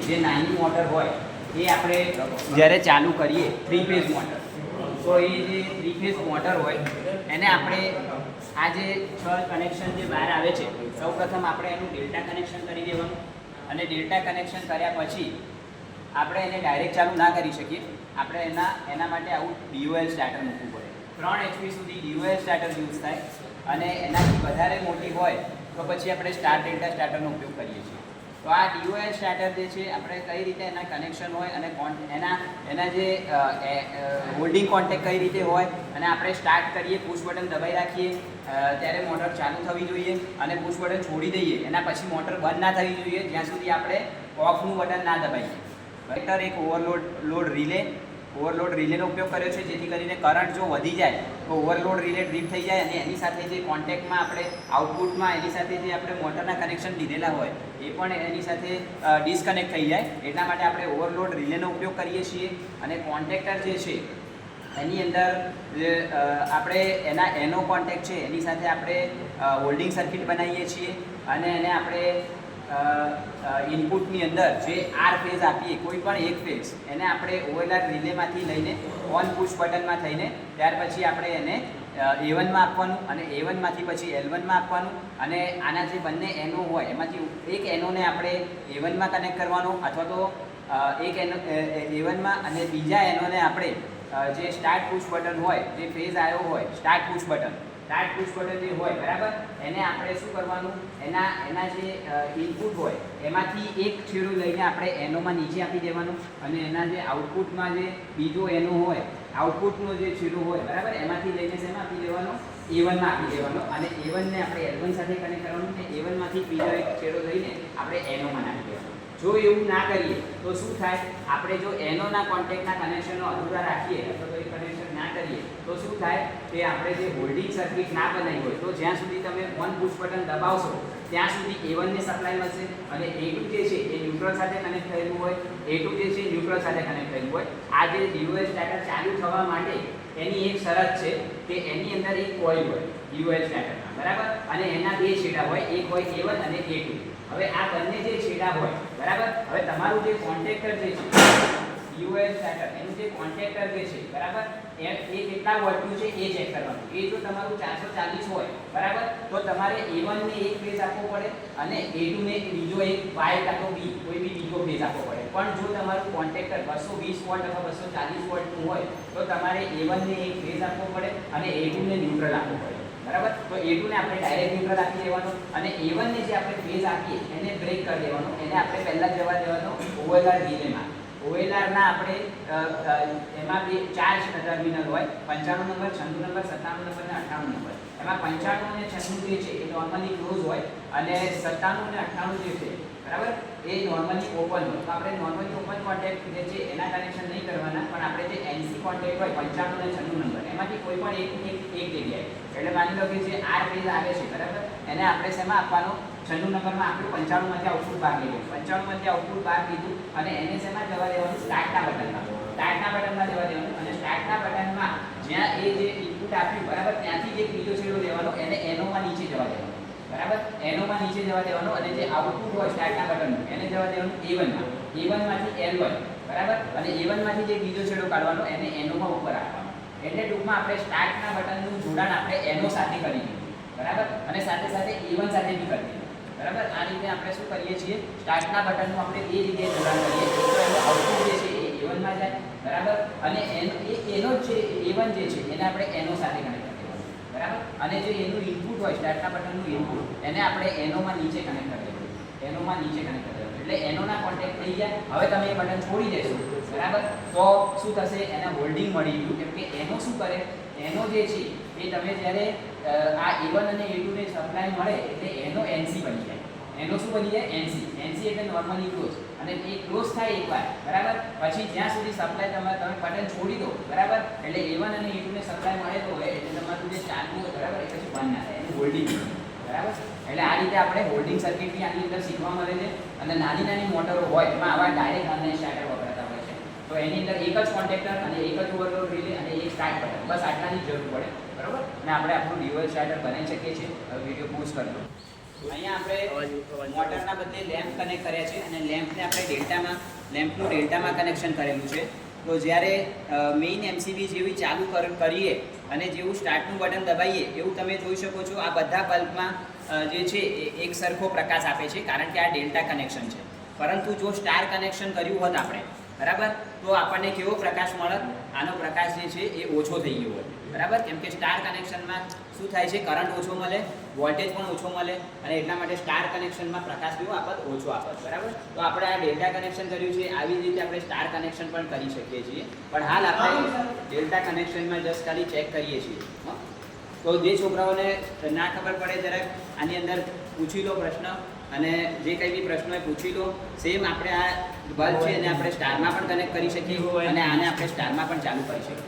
જે નાની મોટર હોય એ આપણે જ્યારે ચાલુ કરીએ 3 ફેઝ મોટર, તો એ જે 3 ફેઝ મોટર હોય એને આપણે આ જે 6 કનેક્શન જે બહાર આવે છે, સૌપ્રથમ આપણે એનું ડેલ્ટા કનેક્શન કરી દેવાનું, અને ડેલ્ટા કનેક્શન કર્યા પછી આપણે એને ડાયરેક્ટ ચાલુ ના કરી શકીએ. આપણે એના માટે આવું DOL સ્ટાર્ટર મૂકવું પડે. 3 HP સુધી DOL સ્ટાર્ટર યુઝ થાય, અને એનાથી વધારે મોટી હોય તો પછી આપણે સ્ટાર ડેલ્ટા સ્ટાર્ટરનો ઉપયોગ કરીએ છીએ. તો આ DOL સ્ટાર્ટર જે છે આપણે કઈ રીતે એના કનેક્શન હોય અને એના જે હોલ્ડિંગ કોન્ટેક્ટ કઈ રીતે હોય, અને આપણે સ્ટાર્ટ કરીએ, પુશ બટન દબાઈ રાખીએ ત્યારે મોટર ચાલુ થવી જોઈએ, અને પુશ બટન છોડી દઈએ એના પછી મોટર બંધ ના થવી જોઈએ જ્યાં સુધી આપણે ઓફનું બટન ના દબાઈએ. વેક્ટર એક ઓવરલોડ રિલેનો ઉપયોગ કર્યો છે, જેથી કરીને કરંટ જો વધી જાય તો ઓવરલોડ રિલે ડ્રીપ થઈ જાય, અને એની સાથે જે કોન્ટેક્ટમાં આપણે આઉટપુટમાં એની સાથે જે આપણે મોટરના કનેક્શન લીધેલા હોય એ પણ એની સાથે ડિસ્કનેક્ટ થઈ જાય. એટલા માટે આપણે ઓવરલોડ રિલેનો ઉપયોગ કરીએ છીએ. અને કોન્ટેક્ટર જે છે એની અંદર આપણે એનો કોન્ટેક્ટ છે એની સાથે આપણે હોલ્ડિંગ સર્કિટ બનાવીએ છીએ, અને એને આપણે ઇનપુટની અંદર જે આર ફેઝ આપીએ, કોઈ પણ એક ફેઝ એને આપણે OLR રિલેમાંથી લઈને ઓન પુશ બટનમાં થઈને ત્યાર પછી આપણે એને A1માં આપવાનું, અને A1માંથી પછી L1માં આપવાનું, અને આના જે બંને એનો હોય એમાંથી એક એનોને આપણે A1માં કનેક્ટ કરવાનો, અથવા તો એક એનો A1માં અને બીજા એનોને આપણે જે સ્ટાર્ટ પુશ બટન હોય, જે ફેઝ આવ્યો હોય સ્ટાર્ટ પુશ બટન જે હોય બરાબર, એને આપણે શું કરવાનું, એના જે ઇનપુટ હોય એમાંથી એક છેડો લઈને આપણે એનોમાં નીચે આપી દેવાનું, અને એના જે આઉટપુટમાં જે બીજો એનો હોય, આઉટપુટનો જે છેડો હોય બરાબર, એમાંથી લઈને શેમાં આપી દેવાનો, A1માં આપી દેવાનો, અને A1ને આપણે L1 સાથે કનેક્ટ કરવાનું, અને A1માંથી બીજો એક છેડો લઈને આપણે એનોમાં નાખી દેવાનું. જો એવું ના કરીએ તો શું થાય, આપણે જો એનોના કોન્ટેક્ટના કનેક્શનો અધૂરા રાખીએ અથવા તો એ કનેક્શન ના કરીએ તો શું થાય કે આપણે જે હોલ્ડિંગ સર્કિટ ના બનાવી હોય તો જ્યાં સુધી તમે ઓન પુશ બટન દબાવશો ત્યાં સુધી A1ને સપ્લાય મળશે, અને A2 જે છે એ ન્યુટ્રલ સાથે કનેક્ટ થયેલું હોય, A2 જે છે ન્યુટ્રલ સાથે કનેક્ટ થયેલું હોય. આ જે DOL સ્ટાર્ટર ચાલુ થવા માટે એની એક શરત છે કે એની અંદર એક કોઇલ હોય DOL સ્ટાર્ટરમાં બરાબર, અને એના બે છેડા હોય, એક હોય A1 અને A2. હવે આ બંને જે છેડા હોય બરાબર, હવે તમારું જે કોન્ટેક્ટર જે છે DOL સ્ટાર્ટર એનું જે કોન્ટેક્ટર જે છે બરાબર, એ કેટલા વોલ્ટનું છે એ ચેક કરવાનું. એ જો તમારું 440 હોય બરાબર, તો તમારે A1ને એક ફેઝ આપવો પડે, અને A2ને બીજો એક Y કાં તો B કોઈ બી બીજો ફેઝ આપવો પડે. પણ જો તમારું કોન્ટેક્ટર 220 વોલ્ટ અથવા 240 વોલ્ટનું હોય તો તમારે A1ને એક ફેઝ આપવો પડે, અને A2ને ન્યુટ્રલ આપવો પડે બરાબર. તો A2ને આપણે ડાયરેક્ટ ન્યુટ્રલ આપી દેવાનો, અને A1ને જે આપણે ફેઝ આપીએ એને બ્રેક કરી દેવાનો, એને આપણે પહેલા જવા દેવાનો OLR રિલેમાં. OLRના આપણે એમાં 4 ટર્મિનલ હોય, 95 નંબર, 96 નંબર, 97 નંબર અને 98 નંબર. એમાં 95 અને 96 જે છે એ નોર્મલી ક્લોઝ હોય, અને 97 અને 98 જે છે બરાબર એ નોર્મલી ઓપન હોય. તો આપણે નોર્મલી ઓપન કોન્ટેક્ટ જે છે એના કનેક્શન નહીં કરવાના, પણ આપણે જે NC કોન્ટેક્ટ હોય 95 અને 96 નંબર એમાંથી કોઈ પણ એક જગ્યાએ, એટલે માની લો કે જે આર ફેઝ આવે છે બરાબર, એને આપણે શેમાં આપવાનો, 96 નંબરમાં આપણું 95માંથી આઉટપુટ બહાર લીધું, 95માંથી આઉટપુટ બહાર લીધું, અને એને શેમાં જવા દેવાનું, સ્ટાર્ટના બટનમાં જવા દેવાનું, અને સ્ટાર્ટના બટનમાં જ્યાં એ જે ઇનપુટ આપ્યું બરાબર ત્યાંથી એક બીજો છેડો લેવાનો, એને એનોમાં નીચે જવા દેવાનો બરાબર, એનોમાં નીચે જવા દેવાનો, અને જે આઉટપુટ હોય સ્ટાર્ટના બટનનું એને જવા દેવાનું A1માંથી L1 બરાબર, અને A1માંથી જે બીજો છેડો કાઢવાનો એને એનોમાં ઉપર રાખવાનો. એટલે ટૂંકમાં આપણે સ્ટાર્ટના બટનનું જોડાણ આપણે એનો સાથે કરી દીધું બરાબર, અને સાથે સાથે A1 સાથે બી કરી દીધું બરાબર. આ રીતે આપણે શું કરીએ છીએ, સ્ટાર્ટના બટનનું આપણે બે જગ્યાએ જોડાણ કરીએ. એક તો એનું આઉટપુટ જે છે એ A1માં જાય બરાબર, અને એનો જે A1 જે છે એને આપણે એનો સાથે કનેક્ટ કરી દેવાનું બરાબર, અને જે એનું ઇનપુટ હોય સ્ટાર્ટના બટનનું ઇનપુટ એને આપણે એનોમાં નીચે કનેક્ટ કરી દેવાનું, એટલે એનોના કોન્ટેક્ટ થઈ ગયા. હવે તમે એ બટન છોડી દેશો બરાબર, તો શું થશે, એને હોલ્ડિંગ મળી ગયું. કેમ કે એનો શું કરે, એનો જે છે એ તમે જ્યારે આ A1 અને A2 ને સપ્લાય મળે એટલે એનો NC બની જાય. એનો શું બની જાય, NC એટલે નોર્મલી ક્લોઝ, અને એ ક્લોઝ થાય એકવાર બરાબર, પછી જ્યાં સુધી સપ્લાય તમે બટન છોડી દો બરાબર, એટલે A1 અને A2 ને સપ્લાય મળે તો હોય એટલે તમારું જે ચાલુ હોય બરાબર એ પછી બંધ ના થાય, એનું હોલ્ડિંગ બરાબર. એટલે આ રીતે આપણે હોલ્ડિંગ સર્કિટની આની અંદર શીખવા મળે છે. અને નાની મોટરો હોય એમાં આવા ડાયરેક્ટ ઓનલાઈન સ્ટાર્ટર વપરાતા હોય છે. તો એની અંદર એક જ કોન્ટેક્ટર અને એક જ ઓવરલોડ રિલે અને એક સ્ટાર્ટ બટન, બસ આટલાની જરૂર પડે બરાબર, અને આપણે આપણું DOL સ્ટાર્ટર બનાવી શકીએ છીએ. હવે વિડીયો પોઝ કરી દો. અહીંયા આપણે મોટરના બદલે લેમ્પ કનેક્ટ કર્યા છે અને લેમ્પને આપણે લેમ્પનું ડેલ્ટામાં કનેક્શન કરેલું છે. તો જ્યારે મેઇન એમસીબી જેવી ચાલુ કરીએ અને જેવું સ્ટાર્ટનું બટન દબાવીએ એવું તમે જોઈ શકો છો આ બધા બલ્બમાં જે છે એ એક સરખો પ્રકાશ આપે છે, કારણ કે આ ડેલ્ટા કનેક્શન છે. પરંતુ જો સ્ટાર કનેક્શન કર્યું હોત આપણે, બરાબર, તો આપણને કેવો પ્રકાશ મળત? આનો પ્રકાશ જે છે એ ઓછો થઈ ગયો હોય, બરાબર. કેમ કે સ્ટાર કનેક્શનમાં શું થાય છે? કરંટ ઓછો મળે, વોલ્ટેજ પણ ઓછો મળે અને એટલા માટે સ્ટાર કનેક્શનમાં પ્રકાશ કેવો આપત? ઓછો આપત, બરાબર. તો આપણે આ ડેલ્ટા કનેક્શન કર્યું છે, આવી જ રીતે આપણે સ્ટાર કનેક્શન પણ કરી શકીએ છીએ. પણ હાલ આપણે ડેલ્ટા કનેક્શનમાં જસ્ટ ખાલી ચેક કરીએ છીએ. તો જે છોકરાઓને ના ખબર પડે જરાક આની અંદર પૂછી લો પ્રશ્ન, અને જે કંઈ બી પ્રશ્ન હોય પૂછી લો. સેમ આપણે આ બલ્બ છે એને આપણે સ્ટારમાં પણ કનેક્ટ કરી શકીએ અને આને આપણે સ્ટારમાં પણ ચાલુ કરી શકીએ.